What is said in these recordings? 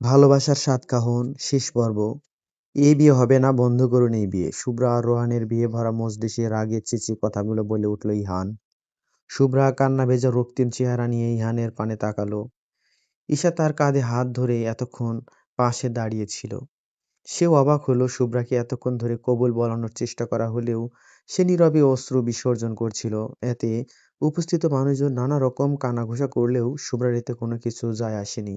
ভালোবাসার সাত কাহন শেষ পর্ব। এই বিয়ে হবে না, বন্ধ করুন এই বিয়ে। শুভ্রা আর রোহানের বিয়ে ভরা মজলিসে রাগের চেঁচিয়ে কথাগুলো বলে উঠল ইহান। শুভ্রা কান্না ভেজা রক্তিম চেহারা নিয়ে ইহানের পানে তাকালো। ঈশা তার কাঁধে হাত ধরে এতক্ষণ পাশে দাঁড়িয়েছিল। সেও অবাক হলো, শুভ্রাকে এতক্ষণ ধরে কবুল বলানোর চেষ্টা করা হলেও সে নীরবে অশ্রু বিসর্জন করছিল। এতে উপস্থিত মানুষজন নানা রকম কানাঘুষা করলেও শুভ্রার এতে কোনো কিছু যায় আসেনি।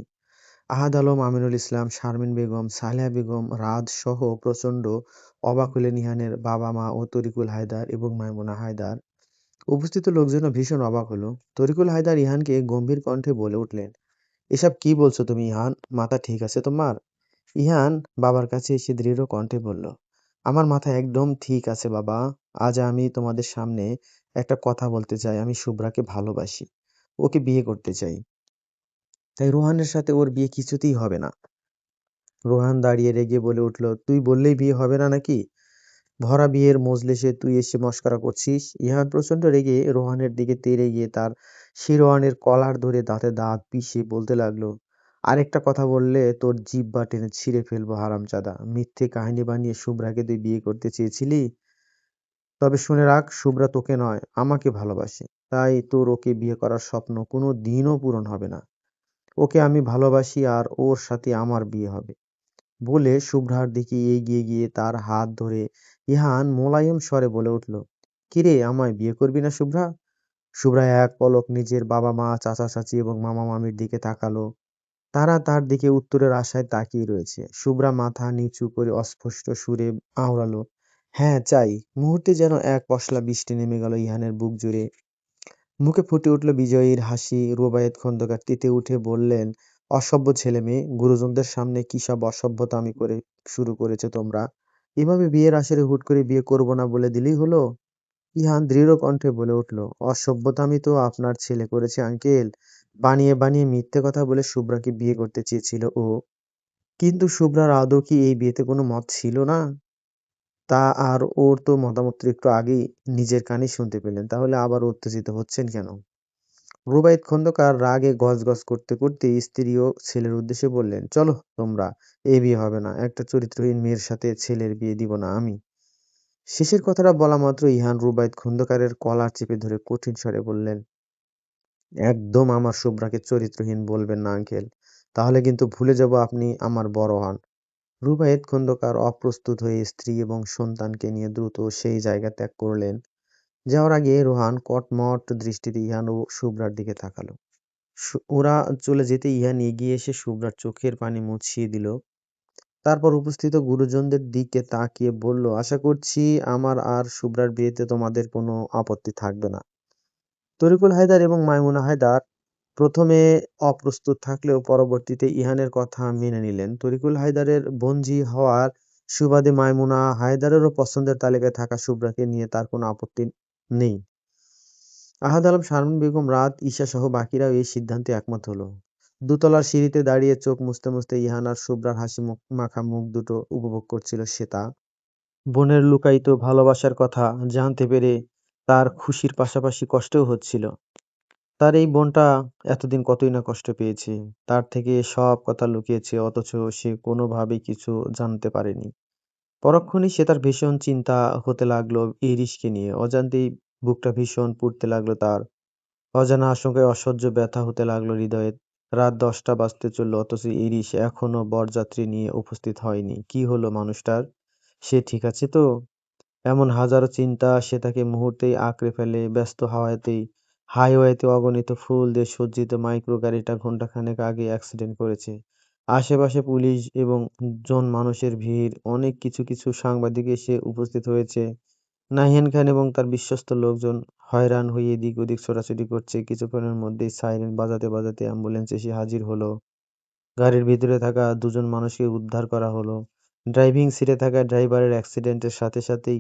আহাদ আলম, আমিনুল ইসলাম, শারমিন বেগম, সালেহা বেগম, রাজ সহ প্রচণ্ড অবাক হলেন ইহানের বাবা মা ও তরিকুল হায়দার এবং মাইমুনা হায়দার। উপস্থিত লোকজনও ভীষণ অবাক হলো। তরিকুল হায়দার ইহানকে গম্ভীর কণ্ঠে বলে উঠলেন, এসব কি বলছো তুমি ইহান? মাথা ঠিক আছে তোমার? ইহান বাবার কাছে এসে দৃঢ় কণ্ঠে বলল, আমার মাথা একদম ঠিক আছে বাবা। আজ আমি তোমাদের সামনে একটা কথা বলতে চাই। আমি শুভ্রাকে ভালোবাসি, ওকে বিয়ে করতে চাই। তাই রোহানের সাথে ওর বিয়ে কিছুতেই হবে না। রোহান দাঁড়িয়ে রেগে বলে উঠল, তুই বললেই বিয়ে হবে না নাকি? ভরা বিয়ের মজলিসে তুই এসে মশকরা করছিস? ইহান প্রচন্ড রেগে রোহানের দিকে তেড়ে গিয়ে তার শিরোয়ানের কলার ধরে দাঁতে দাঁত পিষে বলতে লাগলো, আরেকটা কথা বললে তোর জিহ্বা টেনে ছিঁড়ে ফেলবো হারামজাদা। মিথ্যে কাহিনী বানিয়ে শুভ্রাকে তুই বিয়ে করতে চেয়েছিলি? তবে শুনে রাখ, শুভ্রা তোকে নয় আমাকে ভালোবাসে। তাই তোর ওকে বিয়ে করার স্বপ্ন কোনো দিনও পূরণ হবে না। ওকে আমি ভালোবাসি আর ওর সাথে আমার বিয়ে হবে। বলে শুভ্রার দিকে এগিয়ে গিয়ে তার হাত ধরে ইহান মোলায়েম স্বরে বলে উঠল, কিরে, আমায় বিয়ে করবি না শুভ্রা? শুভ্রা এক পলক নিজের বাবা মা, চাচা চাচি এবং মামা মামির দিকে তাকালো। তারা তার দিকে উত্তরের আশায় তাকিয়ে রয়েছে। শুভ্রা মাথা নিচু করে অস্পষ্ট সুরে আওড়ালো, হ্যাঁ চাই। মুহূর্তে যেন এক পশলা বৃষ্টি নেমে গেল ইহানের বুক জুড়ে। মুখে ফুটে উঠল বিজয়ীর হাসি। রুবায়েত খন্দকার তেতে উঠে বললেন, অসভ্য ছেলে মেয়ে, গুরুজনদের সামনে কি সব অসভ্যতামি করে শুরু করেছে তোমরা? এভাবে বিয়ের আসরে হুট করে বিয়ে করব না বলে দিলেই হলো? ইহান দৃঢ় কণ্ঠে বলে উঠল, অসভ্যতামি তো আপনার ছেলে করেছে আঙ্কেল। বানিয়ে বানিয়ে মিথ্যে কথা বলে শুভ্রাকে বিয়ে করতে চেয়েছিল ও। কিন্তু শুভ্রার আদৌ কি এই বিয়েতে কোনো মত ছিল না? তা আর ওর তো মতামত একটু আগেই নিজের কানে শুনতে পেলেন, তাহলে আবার উত্তেজিত হচ্ছেন কেন? রুবায়েত খন্দকার রাগে গজগজ করতে করতে স্ত্রী ও ছেলের উদ্দেশ্যে বললেন, চলো তোমরা, এ বিয়ে হবে না। একটা চরিত্রহীন মেয়ের সাথে ছেলের বিয়ে দিব না আমি। শেষের কথাটা বলা মাত্র ইহান রুবায়েত খন্দকারের কলার চেপে ধরে কঠিন স্বরে বললেন, একদম আমার শুভ্রাকে চরিত্রহীন বলবেন না আঙ্কেল, তাহলে কিন্তু ভুলে যাব আপনি আমার বড় হন। রুবায়েত খন্দকার অপ্রস্তুত হয়ে স্ত্রী এবং সন্তানকে নিয়ে দ্রুত সেই জায়গা ত্যাগ করলেন। যাওয়ার আগে রোহান কটমট দৃষ্টিতে ইহান ও শুভ্রার দিকে তাকালো। ওরা চলে যেতে ইহান এগিয়ে এসে শুভ্রার চোখের পানি মুছিয়ে দিল। তারপর উপস্থিত গুরুজনদের দিকে তাকিয়ে বলল, আশা করছি আমার আর শুভ্রার বিয়েতে তোমাদের কোনো আপত্তি থাকবে না। তরিকুল হায়দার এবং মাইমুনা হায়দার প্রথমে অপ্রস্তুত থাকলেও পরবর্তীতে ইহানের কথা মেনে নিলেন। তরিকুল হায়দারের বোনঝি হওয়ার সুবাদে মাইমুনা হায়দারেরও পছন্দের তালিকায় থাকা শুভ্রাকে নিয়ে তার কোনো আপত্তি নেই। আহাদ আলম, শারমিন বেগম, রাত, ঈশা সহ বাকিরাও এই সিদ্ধান্তে একমত হলো। দোতলার সিঁড়িতে দাঁড়িয়ে চোখ মুছতে মুছতে ইহান আর শুভ্রার হাসি মাখা মুখ দুটো উপভোগ করছিল শ্বেতা। বোনের লুকায়িত ভালোবাসার কথা জানতে পেরে তার খুশির পাশাপাশি কষ্টও হচ্ছিল। তার এই বোনটা এতদিন কতই না কষ্ট পেয়েছে, তার থেকে সব কথা লুকিয়েছে, অথচ সে কোনোভাবেই কিছু জানতে পারেনি। পরক্ষণেই সে তার ভীষণ চিন্তা হতে লাগলো ইরিশকে নিয়ে। অজান্তেই বুকটা ভীষণ পুড়তে লাগলো তার। অজানা আশঙ্কায় অসহ্য ব্যথা হতে লাগলো হৃদয়ে। রাত 10টা বাজতে চলল, অথচ ইরিশ এখনো বরযাত্রী নিয়ে উপস্থিত হয়নি। কি হলো মানুষটার? সে ঠিক আছে তো? এমন হাজারো চিন্তা সে তাকে মুহূর্তেই আঁকড়ে ফেলে। ব্যস্ত হাইওয়েতে অগণিত ফুল দিয়ে সজ্জিত মাইক্রো গাড়িটা ঘন্টাখানেক আগে অ্যাক্সিডেন্ট করেছে। আশেপাশে পুলিশ এবং জন মানুষের ভিড়। অনেক কিছু কিছু সাংবাদিক এসে উপস্থিত হয়েছে। নাহিয়ান খান এবং তার বিশ্বস্ত লোকজন হয়রান হয়ে এদিক ওদিক ছোটাছুটি করছে। কিছুক্ষণের মধ্যেই সাইরেন বাজাতে বাজাতে অ্যাম্বুলেন্স এসে হাজির হলো। গাড়ির ভিতরে থাকা দুজন মানুষকে উদ্ধার করা হলো। ড্রাইভিং সিটে থাকা ড্রাইভারের অ্যাক্সিডেন্টের সাথে সাথেই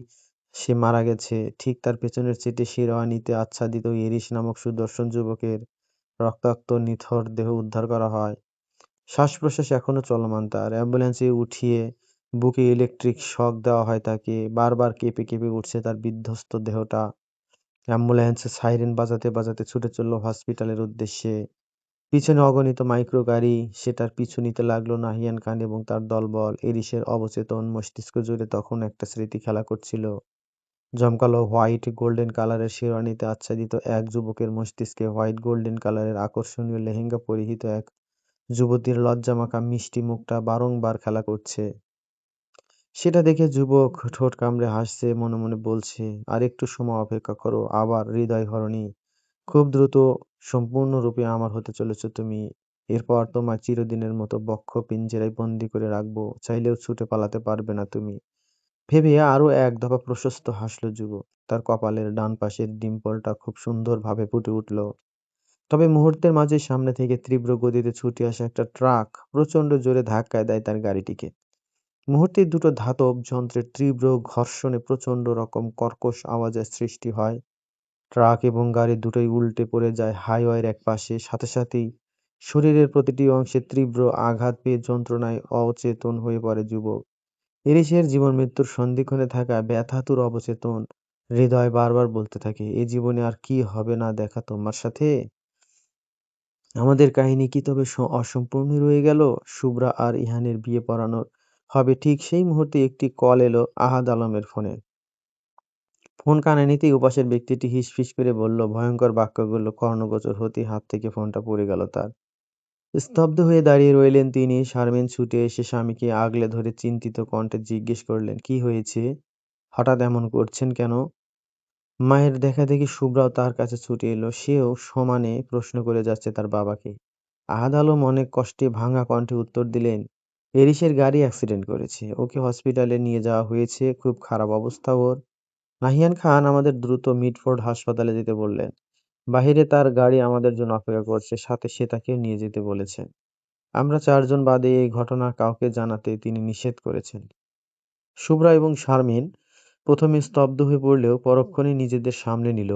সে মারা গেছে। ঠিক তার পেছনের সিটে শেরওয়ানিতে আচ্ছাদিত এরিস নামক সুদর্শন যুবকের রক্তাক্ত নিথর দেহ উদ্ধার করা হয়। শ্বাস-প্রশ্বাস এখনো চলমান তার। অ্যাম্বুলেন্সে উঠিয়ে বুকে ইলেকট্রিক শক দেওয়া হয় তাকে। বারবার কেঁপে কেঁপে উঠছে তার বিধ্বস্ত দেহটা। অ্যাম্বুলেন্স সাইরেন বাজাতে বাজাতে ছুটে চলল হসপিটালের উদ্দেশ্যে। পিছনে অগণিত মাইক্রো গাড়ি, সেটার পিছু নিতে লাগলো নাহিয়ান খান এবং তার দলবল। এরিসের অবচেতন মস্তিষ্ক জুড়ে তখন একটা স্মৃতি খেলা করছিল। জমকালো হোয়াইট গোল্ডেন কালারের শেরওয়ানিতে আচ্ছাদিত এক যুবকের মস্তিষ্কে হোয়াইট গোল্ডেন কালারের আকর্ষণীয় লেহেঙ্গা পরিহিত এক যুবতীর লজ্জামাখা মিষ্টি মুখটা বারংবার খেলা করছে। সেটা দেখে যুবক ঠোঁট কামড়ে হাসছে, মনে মনে বলছে, আর একটু সময় অপেক্ষা করো, আবার হৃদয়হরণী। খুব দ্রুত সম্পূর্ণরূপে আমার হতে চলেছ তুমি। এরপর তোমায় চিরদিনের মতো বক্ষ পিঞ্জরায় বন্দি করে রাখবো, চাইলেও ছুটে পালাতে পারবে না তুমি। ভেবে আরো এক দফা প্রশস্ত হাসল যুবক। তার কপালের ডান পাশের ডিম্পলটা খুব সুন্দরভাবে ফুটে উঠল। তবে মুহূর্তের মাঝে সামনে থেকে তীব্র গতিতে ছুটে আসা একটা ট্রাক প্রচণ্ড জোরে ধাক্কায় দেয় তার গাড়িটিকে। মুহূর্তেই দুটো ধাতব যন্ত্রের তীব্র ঘর্ষণে প্রচণ্ড রকম কর্কশ আওয়াজের সৃষ্টি হয়। ট্রাক এবং গাড়ি দুটোই উল্টে পড়ে যায় হাইওয়ের একপাশে। সাথে সাথেই শরীরের প্রতিটি অংশে তীব্র আঘাত পেয়ে যন্ত্রণায় অচেতন হয়ে পড়ে যুবক। এরিসের জীবন মৃত্যুর সন্ধিক্ষণে থাকা ব্যথাতুর অবচেতন হৃদয় বারবার বলতে থাকে, এ জীবনে আর কি হবে না দেখা তোমার সাথে? আমাদের কাহিনী কি তবে অসম্পূর্ণই রয়ে গেল? শুভ্রা আর ইহানের বিয়ে পড়ানোর হবে ঠিক সেই মুহূর্তে একটি কল এলো আহাদ আলমের ফোনে। ফোন কানে নিতেই ওপাশের ব্যক্তিটি হিসফিস করে বলল, ভয়ঙ্কর বাক্যগুলো কর্ণগোচর হতেই হাত থেকে ফোনটা পড়ে গেল তার। স্তব্ধ হয়ে দাঁড়িয়ে রইলেন তিনি। শারমিন ছুটে এসে স্বামীকে আগলে ধরে চিন্তিত কণ্ঠে জিজ্ঞেস করলেন, কি হয়েছে? হঠাৎ এমন করছেন কেন? মায়ের দেখাদেখি শুভ্রাও তার কাছে ছুটে এলো। সেও সমানে প্রশ্ন করে যাচ্ছে তার বাবাকে। আহাদ আলম অনেক কষ্টে ভাঙা কণ্ঠে উত্তর দিলেন, এরিসের গাড়ি অ্যাক্সিডেন্ট করেছে, ওকে হসপিটালে নিয়ে যাওয়া হয়েছে, খুব খারাপ অবস্থা ওর। নাহিয়ান খান আমাদের দ্রুত মিডফোর্ড হাসপাতালে যেতে বললেন। বাহিরে তার গাড়ি আমাদের জন্য অপেক্ষা করছে, সাথে সে তাকেও নিয়ে যেতে বলেছেন। আমরা চারজন বাদে এই ঘটনা কাউকে জানাতে তিনি নিষেধ করেছেন। শুভ্রা এবং শারমিন প্রথমে স্তব্ধ হয়ে পড়লেও পরক্ষণেই নিজেদের সামলে নিল।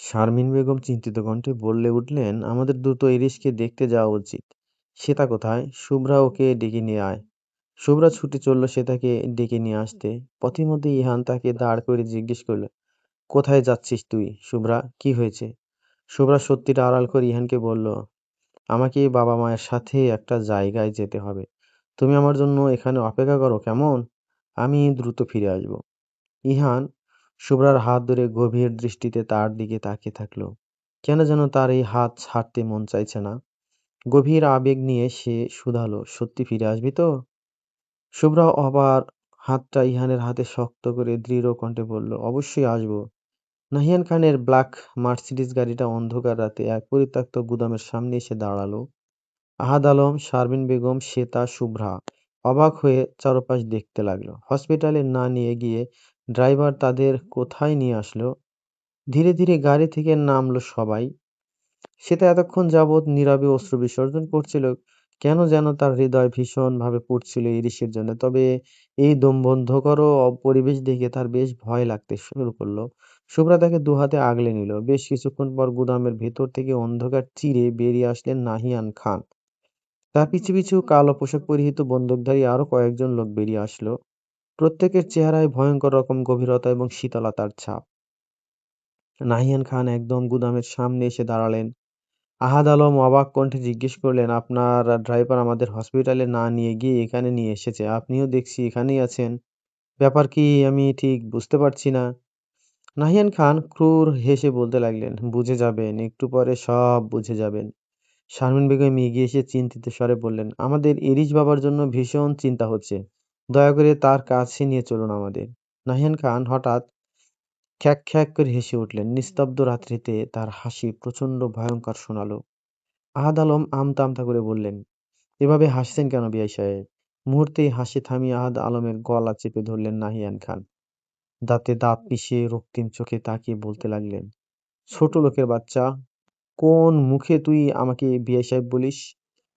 শারমিন বেগম চিন্তিত কণ্ঠে বলে উঠলেন, আমাদের দ্রুত এরিসকে দেখতে যাওয়া উচিত। শ্বেতা কোথায়? শুভ্রা, ওকে ডেকে নিয়ে আয়। শুভ্রা ছুটে চলল শ্বেতাকে ডেকে নিয়ে আসতে। পথিমধ্যে ইহান তাকে দাঁড় করে জিজ্ঞেস করল, কোথায় যাচ্ছিস তুই? শুভ্রা, কি হয়েছে? শুভ্রা সত্যিটা আড়াল করে ইহানকে বলল, আমাকে বাবা মায়ের সাথে একটা জায়গায় যেতে হবে। তুমি আমার জন্য এখানে অপেক্ষা করো, কেমন? আমি দ্রুত ফিরে আসব। ইহান শুভ্রার হাত ধরে গভীর দৃষ্টিতে তার দিকে তাকিয়ে থাকলো। কেন যেন তার এই হাত ছাড়তে মন চাইছে না। গভীর আবেগ নিয়ে সে শুধালো, সত্যি ফিরে আসবি তো? শুভ্রা আবার হাতটা ইহানের হাতে শক্ত করে দৃঢ় কণ্ঠে বলল, অবশ্যই আসবো। নাহিয়ান খানের ব্ল্যাক মার্সিডিজ গাড়িটা অন্ধকার রাতে এক পরিত্যক্ত গুদামের সামনে এসে দাঁড়ালো। আহাদ আলম, শারমিন বেগম, শ্বেতা, শুভ্রা অবাক হয়ে চারপাশ দেখতে লাগলো। হসপিটালে না নিয়ে গিয়ে ড্রাইভার তাদের কোথায় নিয়ে আসলো? ধীরে ধীরে গাড়ি থেকে নামলো সবাই। শ্বেতা এতক্ষণ যাবৎ নীরবে অশ্রু বিসর্জন করছিল। কেন যেন তার হৃদয় ভীষণভাবে পড়ছিল ইরিশের জন্য। তবে এই দমবন্ধকর পরিবেশ দেখে তার বেশ ভয় লাগতে শুরু করলো। শুভ্রা তাকে দুহাতে আগলে নিল। বেশ কিছুক্ষণ পর গুদামের ভেতর থেকে অন্ধকার চিরে বেরিয়ে আসলেন নাহিয়ান খান। তার পিছু পিছু কালো পোশাক পরিহিত বন্দুকধারী আরো কয়েকজন লোক বেরিয়ে আসলো। প্রত্যেকের চেহারায় ভয়ঙ্কর রকম গভীরতা এবং শীতলতার ছাপ। নাহিয়ান খান একদম গুদামের সামনে এসে দাঁড়ালেন। আহাদ আলম অবাক কণ্ঠে জিজ্ঞেস করলেন, আপনার ড্রাইভার আমাদের হসপিটালে না নিয়ে গিয়ে এখানে নিয়ে এসেছে, আপনিও দেখছি এখানেই আছেন, ব্যাপার কি আমি ঠিক বুঝতে পারছি না। নাহিয়ান খান ক্রুর হেসে বলতে লাগলেন, বুঝে যাবেন, একটু পরে সব বুঝে যাবেন। শারমিন বেগম এগিয়ে এসে চিন্তিত স্বরে বললেন, আমাদের এরিস বাবার জন্য ভীষণ চিন্তা হচ্ছে, দয়া করে তার কাছে নিয়ে চলুন আমাদের। নাহিয়ান খান হঠাৎ খ্যাঁক খ্যাঁক করে হেসে উঠলেন। নিস্তব্ধ রাত্রিতে তার হাসি প্রচণ্ড ভয়ঙ্কর শোনালো। আহাদ আলম আমতা আমতা করে বললেন, এভাবে হাসছেন কেন বিআই সাহেব? মুহূর্তেই হাসি থামিয়ে আহাদ আলমের গলা চেপে ধরলেন নাহিয়ান খান। দাঁতে দাঁত পিষে রক্তিম চোখে তাকিয়ে বলতে লাগলেন, ছোট লোকের বাচ্চা, কোন মুখে তুই আমাকে বিআই সাহেব বলিস?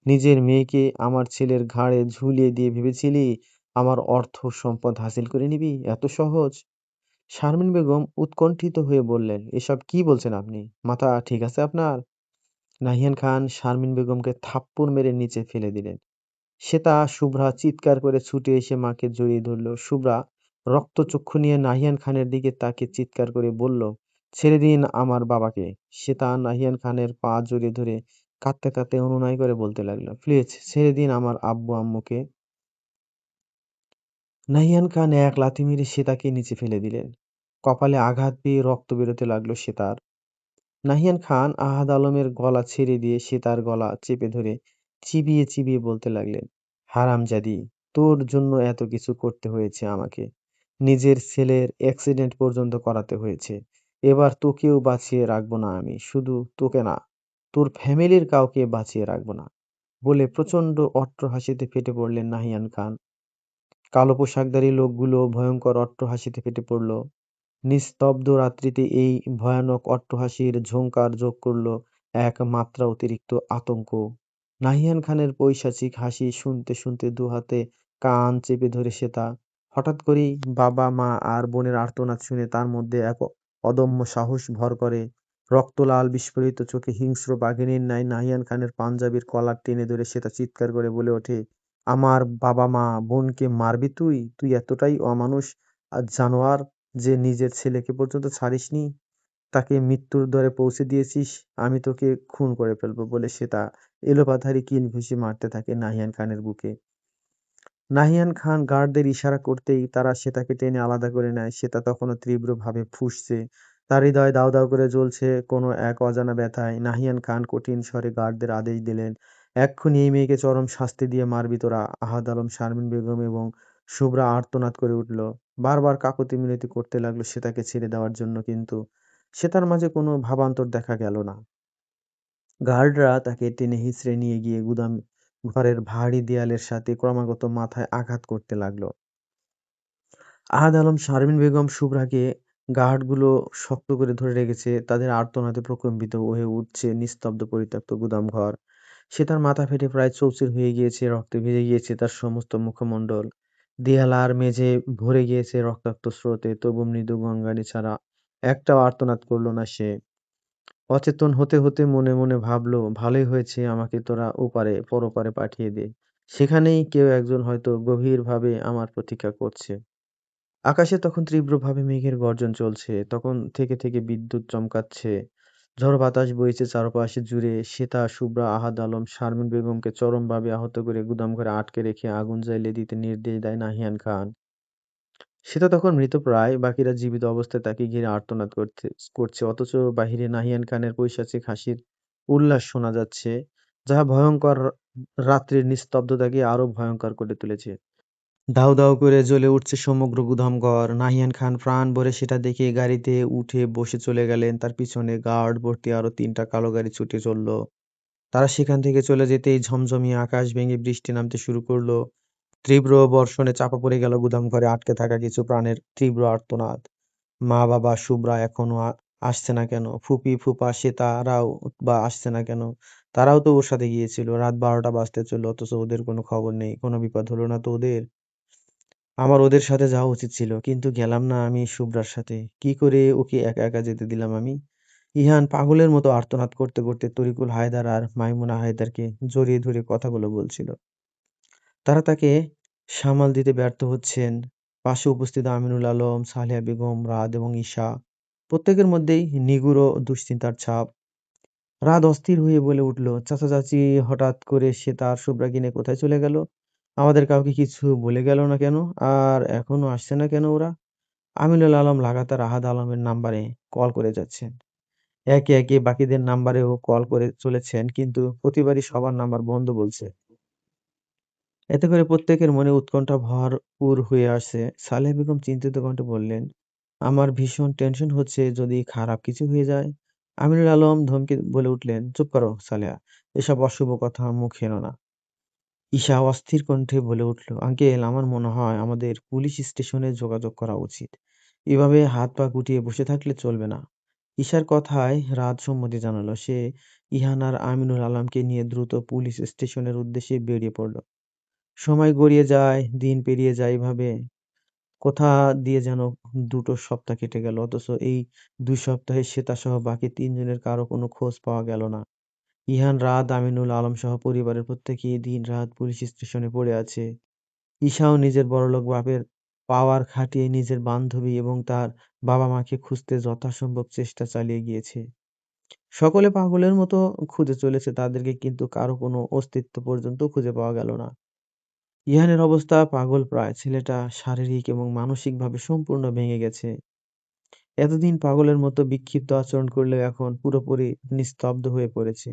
নিজের মেয়েকে আমার ছেলের ঘাড়ে ঝুলিয়ে দিয়ে ভেবেছিলি আমার অর্থ সম্পদ হাসিল করে নিবি? এত সহজ? শারমিন বেগম উৎকণ্ঠিত হয়ে বললেন, এসব কি বলছেন আপনি? মাথা ঠিক আছে আপনার? নাহিয়ান খান শারমিন বেগমকে থাপ্পড় মেরে নিচে ফেলে দিলেন। শ্বেতা, শুভ্রা চিৎকার করে ছুটে এসে মাকে জড়িয়ে ধরল। শুভ্রা রক্তচক্ষু নিয়ে নাহিয়ান খানের দিকে তাকিয়ে চিৎকার করে বলল, ছেড়ে দিন আমার বাবাকে। শ্বেতা নাহিয়ান খানের পা জড়িয়ে ধরে কাঁদতে কাঁদতে অনুনয় করে বলতে লাগলো, প্লিজ ছেড়ে দিন আমার আব্বু আম্মুকে। নাহিয়ান খান এক লাথি মেরে শ্বেতাকে নিচে ফেলে দিলেন। কপালে আঘাত পেয়ে রক্ত বেরোতে লাগলো শ্বেতার। নাহিয়ান খান আহাদ আলমের গলা ছেড়ে দিয়ে শ্বেতার গলা চেপে ধরে চিবিয়ে চিবিয়ে বলতে লাগলেন, হারামজাদি, তোর জন্য এত কিছু করতে হয়েছে আমাকে, নিজের ছেলের অ্যাক্সিডেন্ট পর্যন্ত করাতে হয়েছে, এবার তোকেও বাঁচিয়ে রাখবো না আমি, শুধু তোকে না, তোর ফ্যামিলির কাউকে বাঁচিয়ে রাখবো না, বলে প্রচন্ড অট্টহাসিতে ফেটে পড়লেন নাহিয়ান খান। কালো পোশাকধারী লোকগুলো ভয়ঙ্কর অট্টহাসিতে ফেটে পড়ল। নিস্তব্ধ রাত্রিতে এই ভয়ানক অট্টহাসির ঝংকার যোগ করল এক মাত্রা অতিরিক্ত আতঙ্ক। নাহিয়ান খানের পৈশাচিক হাসি শুনতে শুনতে দুহাতে কান চেপে ধরে শ্বেতা। হঠাৎ করেই বাবা মা আর বোনের আর্তনাদ শুনে তার মধ্যে এক অদম্য সাহস ভর করে। রক্তলাল বিস্ফোরিত চোখে হিংস্র বাঘিনীর ন্যায় নাহিয়ান খানের পাঞ্জাবির কলার টেনে ধরে শ্বেতা চিৎকার করে বলে ওঠে, আমার বাবা মা বোনকে মারবি তুই? তুই এতটাই অমানুষ আর জানোয়ার যে নিজের ছেলেকে পর্যন্ত ছাড়িসনি, তাকে মৃত্যুর দ্বারে পৌঁছে দিয়েছিস। আমি তোকে খুন করে ফেলবো, বলে সে তা এলোপাথারি কিল ঘুষি মারতে থাকে নাহিয়ান খানের বুকে। নাহিয়ান খান গার্ডদের ইশারা করতেই তারা শ্বেতাকে টেনে আলাদা করে নেয়। শ্বেতা তখনও তীব্রভাবে ফুঁসছে, তার হৃদয় দাউ দাউ করে জ্বলছে কোনো এক অজানা ব্যথায়। নাহিয়ান খান কঠিন স্বরে গার্ডদের আদেশ দিলেন, এক্ষুনি এই মেয়েকে চরম শাস্তি দিয়ে মারবি তোরা। আহাদ আলম, শারমিন বেগম এবং শুভ্রা আর্তনাদ করে উঠল, বারবার কাকুতি মিনতি করতে লাগলো শ্বেতাকে ছেড়ে দেওয়ার জন্য, কিন্তু শ্বেতার মাঝে কোনো ভাবান্তর দেখা গেল না। গার্ডরা তাকে টেনে হিঁচড়ে নিয়ে গিয়ে গুদাম ঘরের ভারী দেয়ালের সাথে ক্রমাগত মাথায় আঘাত করতে লাগলো। আহাদ আলম, শারমিন বেগম, শুভ্রাকে গার্ডগুলো শক্ত করে ধরে রেখেছে, তাদের আর্তনাদে প্রকম্পিত হয়ে উঠছে নিস্তব্ধ পরিত্যক্ত গুদামঘর। সে তার মাথা ফেটে প্রায় চৌচির হয়ে গিয়েছে, রক্তে ভিজে গিয়েছে তার সমস্ত মুখমণ্ডল, দেয়াল আর মেঝে ভরে গিয়েছে রক্তাক্ত স্রোতে, তবু মৃদু গঙ্গানি ছাড়া একটাও আর্তনাদ করলো না সে। অচেতন হতে হতে মনে মনে ভাবলো, ভালোই হয়েছে আমাকে তোরা ওপারে পরপারে পাঠিয়ে দে, সেখানেই কেউ একজন হয়তো গভীরভাবে আমার প্রতীক্ষা করছে। আকাশে তখন তীব্রভাবে মেঘের গর্জন চলছে, তখন থেকে থেকে বিদ্যুৎ চমকাচ্ছে, ঝড় বাতাস বইছে চারপাশে জুড়ে। শ্বেতা, শুভ্রা, আহাদ আলম, শারমিন বেগমকে চরমভাবে আহত করে গুদামঘরে আটকে রেখে আগুন জ্বালিয়ে দিতে নির্দেশ দেয় নাহিয়ান খান। শ্বেতা তখন মৃতপ্রায়, বাকিরা জীবিত অবস্থায় তাকে ঘিরে আর্তনাদ করছে, অথচ বাহিরে নাহিয়ান খানের পৈশাচিক হাসির উল্লাস শোনা যাচ্ছে, যা ভয়ঙ্কর রাত্রির নিস্তব্ধতাকে আরো ভয়ঙ্কর করে তুলেছে। দাউ দাউ করে জ্বলে উঠছে সমগ্র গুদামঘর। নাহিয়ান খান প্রাণ ভরে সেটা দেখে গাড়িতে উঠে বসে চলে গেলেন। তার পিছনে গার্ড ভর্তি আরো ৩টা কালো গাড়ি ছুটে চলল। তারা সেখান থেকে চলে যেতেই ঝমঝমিয়ে আকাশ ভেঙে বৃষ্টি নামতে শুরু করলো। তীব্র বর্ষণে চাপা পড়ে গেল গুদামঘরে আটকে থাকা কিছু প্রাণের তীব্র আর্তনাদ। মা বাবা, শুভ্রা এখনো আসছে না কেন? ফুপি ফুপা সে তারাও বা আসছে না কেন? তারাও তো ওর সাথে গিয়েছিল। রাত ১২টা বাজতে চললো, অথচ ওদের কোনো খবর নেই। কোনো বিপদ হলো না তো ওদের? আমার ওদের সাথে যাওয়া উচিত ছিল, কিন্তু গেলাম না আমি শুভ্রার সাথে। কি করে ওকে একা একা যেতে দিলাম আমি? ইহান পাগলের মতো আর্তনাদ করতে করতে তরিকুল হায়দার আর মাইমুনা হায়দারকে জড়িয়ে ধরে কথাগুলো বলছিল। তারা তাকে সামাল দিতে ব্যর্থ হচ্ছেন। পাশে উপস্থিত আমিনুল আলম, সালেহা বেগম, রাত এবং ঈশা, প্রত্যেকের মধ্যেই নিগূঢ় দুশ্চিন্তার ছাপ। রাত অস্থির হয়ে বলে উঠল, চাচা চাচি, হঠাৎ করে সে তার শুভ্রাকে নিয়ে কোথায় চলে গেল? আমাদের কাউকে কিছু বলে গেল না কেন? আর এখনো আসছে না কেন ওরা? আমিনুল আলম লাগাতার আহাদ আলমের নাম্বারে কল করে যাচ্ছেন। একে একে বাকিদের নাম্বারেও কল করে চলেছেন, কিন্তু প্রতিবারই সবার নাম্বার বন্ধ বলছে। এতে করে প্রত্যেকের মনে উৎকণ্ঠা ভরপুর হয়ে আসছে। সালেহা বেগম চিন্তিত কণ্ঠে বললেন, আমার ভীষণ টেনশন হচ্ছে, যদি খারাপ কিছু হয়ে যায়। আমিনুল আলম ধমকে বলে উঠলেন, চুপ করো সালেহা, এসব অশুভ কথা মুখে এনো না। ঈশা অস্থির কণ্ঠে বলে উঠল, আঙ্কেল, আমার মনে হয় আমাদের পুলিশ স্টেশনে যোগাযোগ করা উচিত। এভাবে হাত পা গুটিয়ে বসে থাকলে চলবে না। ঈশার কথায় রাত সম্মতি জানালো। সে ইহান আর আমিনুল আলমকে নিয়ে দ্রুত পুলিশ স্টেশনের উদ্দেশ্যে বেরিয়ে পড়ল। সময় গড়িয়ে যায়, দিন পেরিয়ে যায়, এভাবে কোথা দিয়ে যেন ২ সপ্তাহ কেটে গেল, অথচ এই ২ সপ্তাহে শ্বেতাসহ বাকি ৩ জনের কারো কোনো খোঁজ পাওয়া গেল না। ইহান, রাত, আমিনুল আলম সহ পরিবারের প্রত্যেকেই দিন-রাত পুলিশ স্টেশনে পড়ে আছে। ঈশাও নিজের বড়লোক বাপের পাওয়ার খাটিয়ে নিজের বান্ধবী এবং তার বাবা-মাকে খুঁজতে যথাসম্ভব চেষ্টা চালিয়ে গিয়েছে। সকলে পাগলের মতো খুঁজে চলেছে তাদেরকে, কিন্তু কারো কোনো অস্তিত্ব পর্যন্ত খুঁজে পাওয়া গেল না। ইহানের অবস্থা পাগলপ্রায়। ছেলেটা শারীরিক এবং মানসিকভাবে সম্পূর্ণ ভেঙে গেছে। এতদিন পাগলের মতো বিক্ষিপ্ত আচরণ করলেও এখন পুরোপুরি নিস্তব্ধ হয়ে পড়েছে।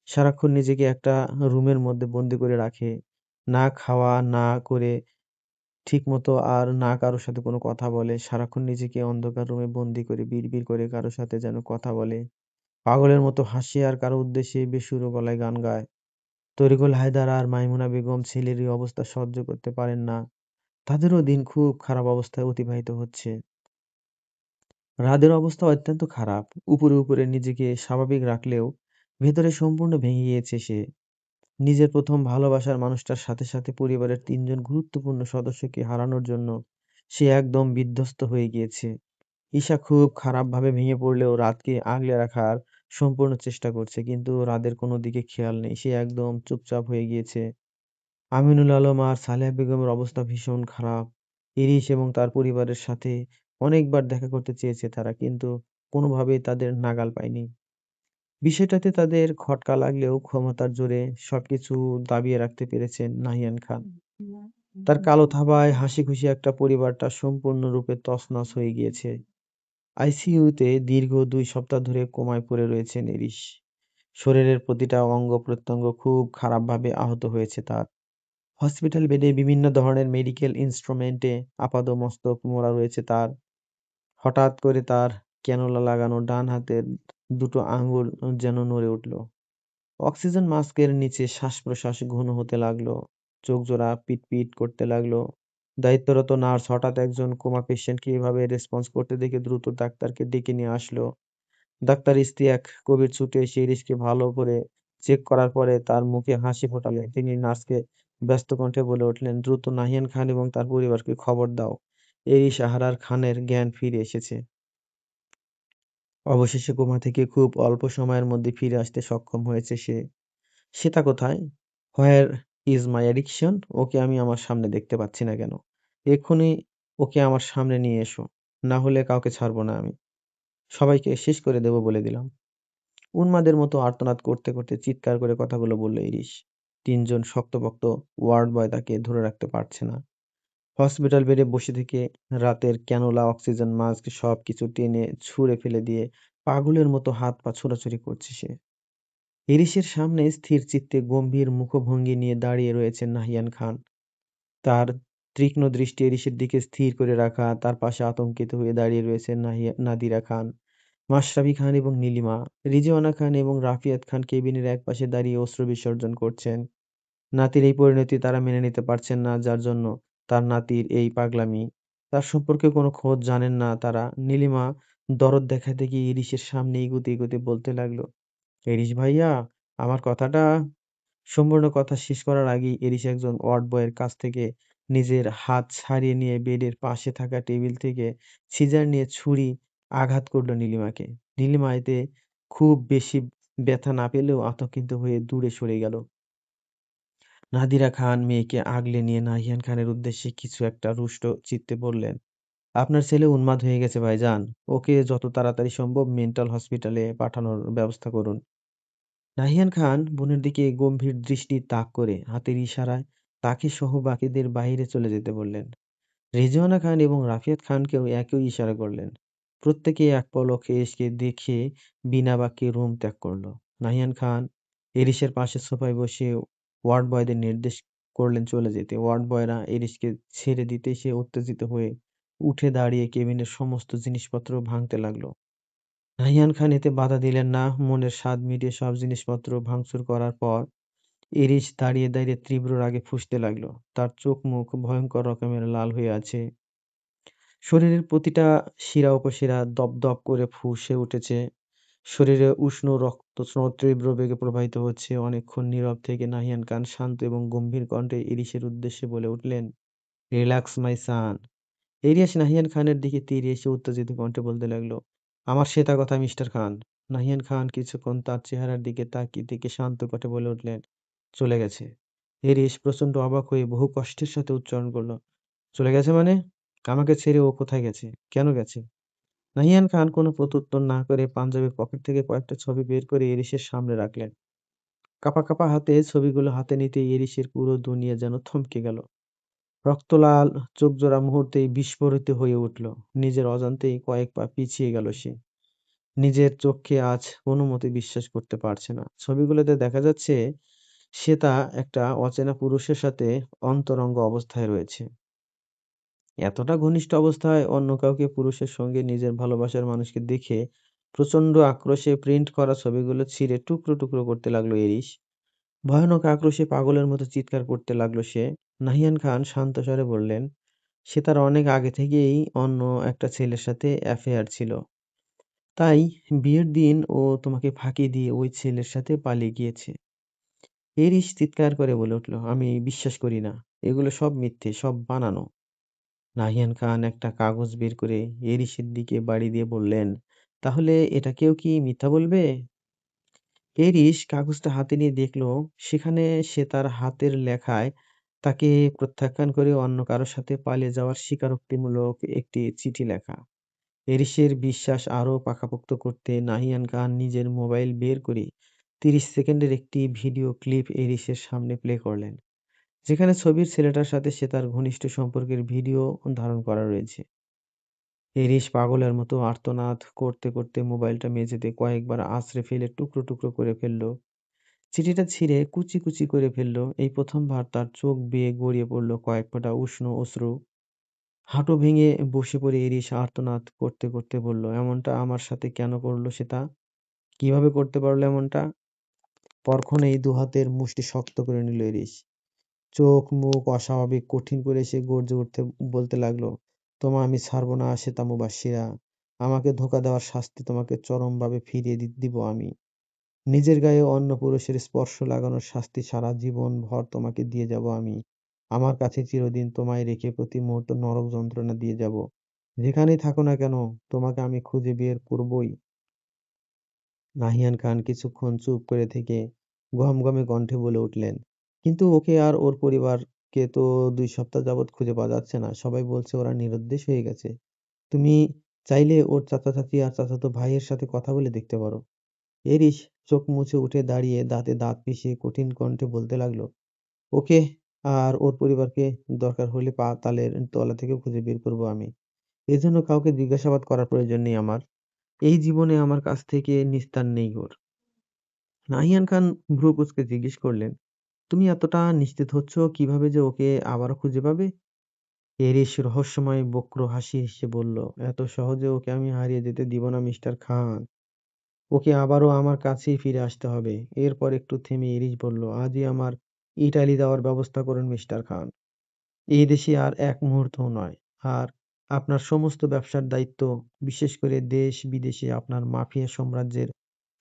সারাক্ষণ নিজেকে একটা রুমের মধ্যে বন্দি করে রাখে। না খাওয়া না করে ঠিকমতো, আর না কারো সাথে কোনো কথা বলে। সারাক্ষণ নিজেকে অন্ধকার রুমে বন্দি করে বিড়বিড় করে কারো সাথে যেন কথা বলে। পাগলের মতো হাসে আর কারো উদ্দেশ্যে বেসুরো গলায় গান গায়। তরিকুল হায়দার আর মাইমুনা বেগম ছেলের এই অবস্থা সহ্য করতে পারেন না। তাদেরও দিন খুব খারাপ অবস্থায় অতিবাহিত হচ্ছে। রাদের অবস্থা অত্যন্ত খারাপ। উপরে উপরে নিজেকে স্বাভাবিক রাখলেও ভেতরে সম্পূর্ণ ভেঙে গিয়েছে সে। নিজের প্রথম ভালোবাসার মানুষটার সাথে সাথে পরিবারের ৩ জন গুরুত্বপূর্ণ সদস্যকে হারানোর জন্য সে একদম বিধ্বস্ত হয়ে গিয়েছে। ঈশা খুব খারাপভাবে ভেঙে পড়লেও রাতকে আগলে রাখার সম্পূর্ণ চেষ্টা করছে, কিন্তু রাদের কোনো দিকে খেয়াল নেই। সে একদম চুপচাপ হয়ে গিয়েছে। আমিনুল আলম আর সালেহা বেগমের অবস্থা ভীষণ খারাপ। ইরিশ এবং তার পরিবারের সাথে অনেকবার দেখা করতে চেয়েছে তারা, কিন্তু কোনোভাবেই তাদের নাগাল পায়নি। বিষয়টাতে তাদের খটকা লাগলেও ক্ষমতার জোরে সবকিছু দাবিয়ে রাখতে পেরেছেন নাহিয়ান খান। তার কালো থাবায় হাসিখুশি একটা পরিবারটা সম্পূর্ণরূপে তছনছ হয়ে গিয়েছে। আইসিইউতে দীর্ঘ ২ সপ্তাহ ধরে কোমায় পড়ে রয়েছেন এরিস। শরীরের প্রতিটা অঙ্গ-প্রত্যঙ্গ খুব খারাপভাবে আহত হয়েছে তার। হসপিটাল বেডে বিভিন্ন ধরনের মেডিকেল ইনস্ট্রুমেন্টে আপাদমস্তক মোড়া রয়েছে তার। হঠাৎ করে তার ক্যানুলা লাগানো ডান হাতের ২টো আঙুল যেন নড়ে উঠল। অক্সিজেন মাস্কের নিচে শ্বাস-প্রশ্বাস ঘন হতে লাগলো। চোখজোড়া পিটপিট করতে লাগলো। দায়িত্বরত নার্স হঠাৎ একজন কোমা পেশেন্টকে এভাবে রেসপন্স করতে দেখে দ্রুত ডাক্তারকে ডেকে নিয়ে আসলো। ডাক্তার ইশতিয়াক কবির ছুটে এসে ইরিশকে ভালো করে চেক করার পরে তার মুখে হাসি ফোটালেন। তিনি নার্সকে ব্যস্ত কণ্ঠে বলে উঠলেন, দ্রুত নাহিয়ান খান এবং তার পরিবারকে খবর দাও। এরিশ আহারার খানের জ্ঞান ফিরে এসেছে। অবশেষে কোমা থেকে খুব অল্প সময়ের মধ্যে ফিরে আসতে সক্ষম হয়েছে সে। শ্বেতা কোথায়? Where is my addiction? ওকে আমি আমার সামনে দেখতে পাচ্ছি না কেন? এক্ষুনি ওকে আমার সামনে নিয়ে এসো। না হলে কাউকে ছাড়বো না আমি। সবাইকে শেষ করে দেব বলে দিলাম। উন্মাদের মতো আর্তনাদ করতে করতে চিৎকার করে কথাগুলো বলল ইরিশ। ৩ জন শক্তপোক্ত ওয়ার্ড বয় তাকে ধরে রাখতে পারছে না। হসপিটাল বেডে বসে থেকে রাতের ক্যানুলা, অক্সিজেন মাস্ক সবকিছু টেনে ছুঁড়ে ফেলে দিয়ে পাগলের মতো হাত পা ছোড়াছুড়ি করছে সে। ইরিশের সামনে স্থির চিত্তে গম্ভীর মুখভঙ্গি নিয়ে দাঁড়িয়ে রয়েছেন নাহিয়ান খান। তার তীক্ষ্ণ দৃষ্টি ইরিশের দিকে স্থির করে রাখা। তার পাশে আতঙ্কিত হয়ে দাঁড়িয়ে রয়েছেন নাদিরা খান, মাশরাফি খান এবং নীলিমা। রিজওয়ানা খান এবং রাফিয়াত খান কেবিনের একপাশে দাঁড়িয়ে অশ্রু বিসর্জন করছেন। নাতির এই পরিণতি তারা মেনে নিতে পারছেন না, যার জন্য তার নাতির এই পাগলামি। তার সম্পর্কে কোনো খোঁজ জানেন না তারা। নীলিমা দরদ দেখাতে গিয়ে ইরিশের সামনে এগুতে এগুতে বলতে লাগলো, ইরিশ ভাইয়া, আমার কথাটা। সম্পূর্ণ কথা শেষ করার আগেই এরিস একজন ওয়ার্ড বয়ের কাছ থেকে নিজের হাত ছাড়িয়ে নিয়ে বেডের পাশে থাকা টেবিল থেকে সিজার নিয়ে ছুরি আঘাত করলো নীলিমাকে। নীলিমা এতে খুব বেশি ব্যথা না পেলেও আতঙ্কিত হয়ে দূরে সরে গেল। নাদিরা খান মেয়েকে আগলে নিয়ে নাহিয়ান খানের উদ্দেশ্যে কিছু একটা রুষ্ট চিত্তে বললেন, আপনার ছেলে উন্মাদ হয়ে গেছে ভাইজান। ওকে যত তাড়াতাড়ি সম্ভব মেন্টাল হসপিটালে পাঠানোর ব্যবস্থা করুন। নাহিয়ান খান বোনের দিকে গম্ভীর দৃষ্টি তাক করে হাতের ইশারায় তাকে সহ বাকিদের বাইরে চলে যেতে বললেন। রেজওয়ানা খান এবং রাফিয়াত খানকেও একই ইশারা করলেন। প্রত্যেকে এক পলকে এরিসকে দেখে বিনা বাক্যে রুম ত্যাগ করল। নাহিয়ান খান এরিসের পাশে সোফায় বসে ওয়ার্ড বয়দের নির্দেশ করলেন চলে যেতে। ওয়ার্ড বয়রা এরিসকে ছেড়ে দিতেই সে উত্তেজিত হয়ে উঠে দাঁড়িয়ে কেবিনের সমস্ত জিনিসপত্র ভাঙতে লাগলো। নাহিয়ান খান এতে বাধা দিলেন না। মনের স্বাদ মিটিয়ে সব জিনিসপত্র ভাঙচুর করার পর ইরিশ দাঁড়িয়ে দাঁড়িয়ে তীব্র রাগে ফুঁসতে লাগলো। তার চোখ মুখ ভয়ঙ্কর রকমের লাল হয়ে আছে। শরীরের প্রতিটা শিরা উপশিরা দপদপ করে ফুঁসে উঠেছে। শরীরে উষ্ণ রক্তস্রোত তীব্র বেগে প্রবাহিত হচ্ছে। অনেকক্ষণ নীরব থেকে নাহিয়ান খান শান্ত এবং গম্ভীর কণ্ঠে ইরিশের উদ্দেশ্যে বলে উঠলেন, রিল্যাক্স মাই সান। এরিয়াস নাহিয়ান খানের দিকে তীর এসে উত্তেজিত কণ্ঠে বলতে লাগলো, আমার শ্বেতা কথা মিস্টার খান। নাহিয়ান খান কিছুক্ষণ তার চেহারার দিকে তাকিয়ে থেকে শান্ত কণ্ঠে বলে উঠলেন, চলে গেছে। এরিস প্রচন্ড অবাক হয়ে বহু কষ্টের সাথে উচ্চারণ করলো, চলে গেছে মানে? আমাকে ছেড়ে ও কোথায় গেছে? কেন গেছে? নাহিয়ান খান কোনো প্রত্যুত্তর না করে পাঞ্জাবির পকেট থেকে কয়েকটা ছবি বের করে এরিসের সামনে রাখলেন। কাঁপা কাঁপা হাতে ছবিগুলো হাতে নিতেই এরিসের পুরো দুনিয়া যেন থমকে গেল। রক্তলাল চোখজোড়া মুহূর্তেই বিস্ফোরিত হয়ে উঠল। নিজের অজান্তেই কয়েক পা পিছিয়ে গেল সে। নিজের চোখকে আজ কোনোমতে বিশ্বাস করতে পারছে না। ছবিগুলোতে দেখা যাচ্ছে সে একটা অচেনা পুরুষের সাথে অন্তরঙ্গ অবস্থায় রয়েছে। এতটা ঘনিষ্ঠ অবস্থায় অন্য কাউকে পুরুষের সঙ্গে নিজের ভালোবাসার মানুষকে দেখে প্রচণ্ড আক্রোশে প্রিন্ট করা ছবিগুলো ছিঁড়ে টুকরো টুকরো করতে লাগলো এরিস। ভয়ানক আক্রোশে পাগলের মতো চিৎকার করতে লাগলো সে। নাহিয়ান খান শান্ত স্বরে বললেন, সে তার অনেক আগে থেকেই অন্য একটা ছেলের সাথে অ্যাফেয়ার ছিল। তাই বিয়ের দিন ও তোমাকে ফাঁকি দিয়ে ওই ছেলের সাথে পালিয়ে গিয়েছে। এরিস চিৎকার করে বলে উঠল, আমি বিশ্বাস করি না। এগুলো সব মিথ্যে, সব বানানো। নাহিয়ান খান একটা কাগজ বের করে এরিসের দিকে বাড়ি দিয়ে বললেন, তাহলে এটাকেও কি মিথ্যা বলবে? এরিস কাগজটা হাতে নিয়ে দেখল সেখানে সে তার হাতের লেখায় তাকে প্রত্যাখ্যান করে অন্য কারোর সাথে পালিয়ে যাওয়ার স্বীকারোক্তিমূলক একটি চিঠি লেখা। এরিসের বিশ্বাস আরও পাকাপোক্ত করতে নাহিয়ান খান নিজের মোবাইল বের করে 30 সেকেন্ডের একটি ভিডিও ক্লিপ এরিসের সামনে প্লে করলেন, যেখানে ছবির ছেলেটার সাথে সে তার ঘনিষ্ঠ সম্পর্কের ভিডিও ধারণ করা রয়েছে। এরিস পাগলের মতো আর্তনাদ করতে করতে মোবাইলটা মেঝেতে কয়েকবার আছড়ে ফেলে টুকরো টুকরো করে ফেলল। চিঠিটা ছিঁড়ে কুচি কুচি করে ফেলল। এই প্রথমবার তার চোখ বেয়ে গড়িয়ে পড়ল কয়েক ফোঁটা উষ্ণ অশ্রু। হাঁটু ভেঙে বসে পড়ে এরিস আর্তনাদ করতে করতে বলল, এমনটা আমার সাথে কেন করলো সে? কিভাবে করতে পারলো এমনটা? পরক্ষণেই দুহাতের মুষ্টি শক্ত করে নিল এরিস। চোখ মুখ অস্বাভাবিক কঠিন করে সে গর্জে উঠতে বলতে লাগলো, তোমায় আমি ছাড়বো না শ্বেতা মুবাস্সিরা। আমাকে ধোঁকা দেওয়ার শাস্তি তোমাকে চরমভাবে ফিরিয়ে দিব আমি। নিজের গায়ে অন্য পুরুষের স্পর্শ লাগানোর শাস্তি সারা জীবন ভর তোমাকে দিয়ে যাব আমি। আমার কাছে চিরদিন তোমায় রেখে প্রতি মুহূর্ত নরক যন্ত্রণা দিয়ে যাব। যেখানেই থাকো না কেন, তোমাকে আমি খুঁজে বের করবই। নাহিয়ান খান কিছুক্ষণ চুপ করে থেকে গমগমে কণ্ঠে বলে উঠলেন, কিন্তু ওকে আর ওর পরিবারকে তো 2 সপ্তাহ যাবৎ খুঁজে পাওয়া যাচ্ছে না। সবাই বলছে ওরা নিরুদ্দেশ হয়ে গেছে। তুমি চাইলে ওর চাচা চাচি আর চাচাতো ভাইয়ের সাথে কথা বলে দেখতে পারো। এরিস চোখ মুছে উঠে দাঁড়িয়ে দাঁতে দাঁত পিষে কঠিন কণ্ঠে বলতে লাগলো, ওকে আর ওর পরিবারকে দরকার হলে তালের তলা থেকে খুঁজে বের করবো আমি। এজন্য কাউকে জিজ্ঞাসাবাদ করার প্রয়োজন নেই আমার। এই জীবনে আমার কাছ থেকে নিস্তার নেই ওর। নাহিয়ান খান ভ্রু কুঁচকে জিজ্ঞেস করলেন, তুমি এতটা নিশ্চিত হচ্ছ কিভাবে যে ওকে আবারও খুঁজে পাবে? এরিস রহস্যময় বক্র হাসি হেসে বলল, এত সহজে ওকে আমি হারিয়ে যেতে দিব না মিস্টার খান। ওকে আবারও আমার কাছেই ফিরে আসতে হবে। এরপর একটু থেমে এরিস বলল, আজই আমার ইটালি যাওয়ার ব্যবস্থা করুন মিস্টার খান। এই দেশে আর এক মুহূর্তও নয়। আর আপনার সমস্ত ব্যবসার দায়িত্ব, বিশেষ করে দেশ বিদেশে আপনার মাফিয়া সাম্রাজ্যের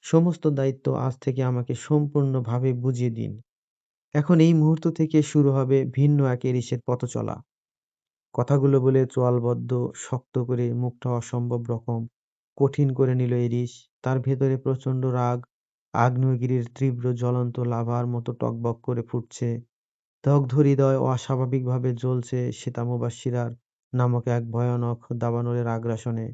সমস্ত দায়িত্ব আজ থেকে আমাকে সম্পূর্ণভাবে বুঝিয়ে দিন। এখন এই মুহূর্ত থেকে শুরু হবে ভিন্ন এক এরিসের পথচলা। কথাগুলো বলে চোয়ালবদ্ধ শক্ত করে মুখটা অসম্ভব রকম কঠিন করে নিল এরিস। তার ভেতরে প্রচণ্ড রাগ আগ্নেয়গিরির তীব্র জ্বলন্ত লাভার মতো টগবগ করে ফুটছে। দগ্ধ হৃদয় অস্বাভাবিকভাবে জ্বলছে শ্বেতামুবাস্সিরার নামক এক ভয়ানক দাবানলের আগ্রাসনে।